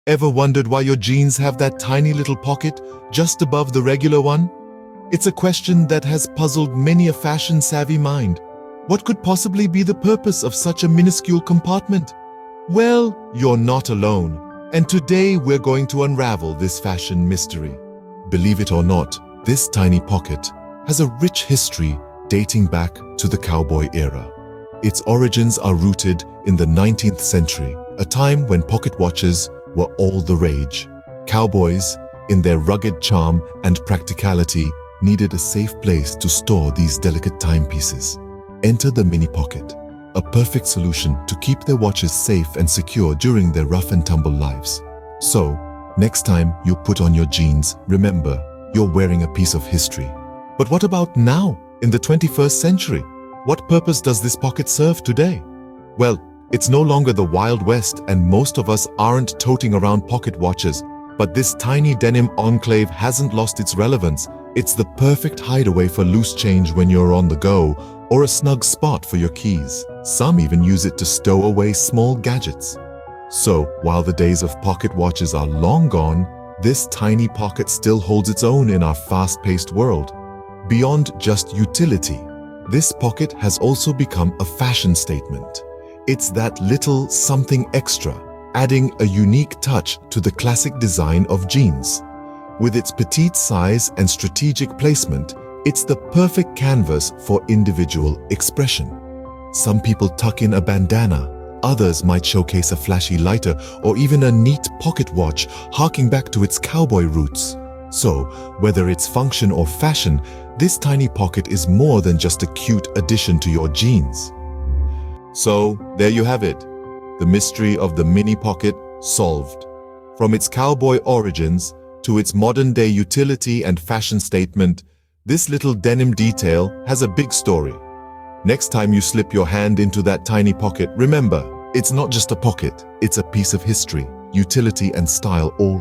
Ever wondered why your jeans have that tiny little pocket just above the regular one? It's a question that has puzzled many a fashion-savvy mind. What could possibly be the purpose of such a minuscule compartment? Well, you're not alone, and today we're going to unravel this fashion mystery. Believe it or not, this tiny pocket has a rich history dating back to the cowboy era. Its origins are rooted in the 19th century, a time when pocket watches were all the rage. Cowboys, in their rugged charm and practicality, needed a safe place to store these delicate timepieces. Enter the mini pocket, a perfect solution to keep their watches safe and secure during their rough and tumble lives. So, next time you put on your jeans, remember, you're wearing a piece of history. But what about now, in the 21st century? What purpose does this pocket serve today? Well, it's no longer the Wild West, and most of us aren't toting around pocket watches. But this tiny denim enclave hasn't lost its relevance. It's the perfect hideaway for loose change when you're on the go, or a snug spot for your keys. Some even use it to stow away small gadgets. So, while the days of pocket watches are long gone, this tiny pocket still holds its own in our fast-paced world. Beyond just utility, this pocket has also become a fashion statement. It's that little something extra, adding a unique touch to the classic design of jeans. With its petite size and strategic placement, it's the perfect canvas for individual expression. Some people tuck in a bandana, others might showcase a flashy lighter or even a neat pocket watch harking back to its cowboy roots. So, whether it's function or fashion, this tiny pocket is more than just a cute addition to your jeans. So, there you have it, the mystery of the mini pocket solved. From its cowboy origins to its modern-day utility and fashion statement, this little denim detail has a big story. Next time you slip your hand into that tiny pocket, remember, it's not just a pocket, it's a piece of history, utility and style all